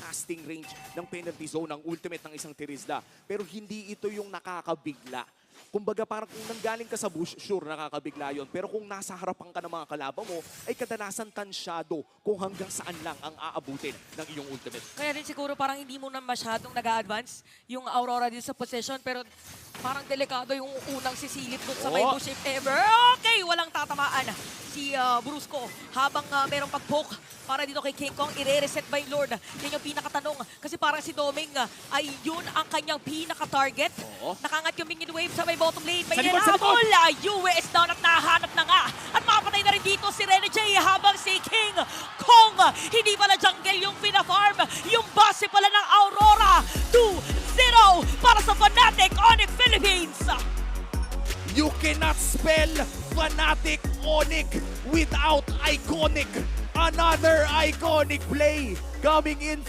casting range ng penalty zone ng ultimate ng isang Tirisda. Pero hindi ito yung nakakabigla. Kumbaga parang kung nanggaling ka sa bush, sure nakakabigla yun. Pero kung nasa harapan ka ng mga kalaban mo, ay kadalasan tansyado kung hanggang saan lang ang aabutin ng iyong ultimate. Kaya din siguro parang hindi mo na masyadong nag-a-advance yung Aurora dito sa position, pero parang delikado yung unang sisilip doon sa may bush if ever. Okay, walang tatamaan si Brusco habang merong pag-poke para dito kay King Kong, i-reset by Lord. Yan yung pinakatanong. Kasi parang si Doming ay yun ang kanyang pinaka-target. Nakangat yung minion wave sa may bottom lane. May nilabol. Yue is down at nahanap na nga. At mapatay na rin dito si Rene J habang si King Kong. Hindi pala jungle yung pina-farm. Yung base pala ng Aurora. 2-0 para sa Fnatic Onyx Philippines. You cannot spell Fnatic Onyx without iconic. Another iconic play coming in from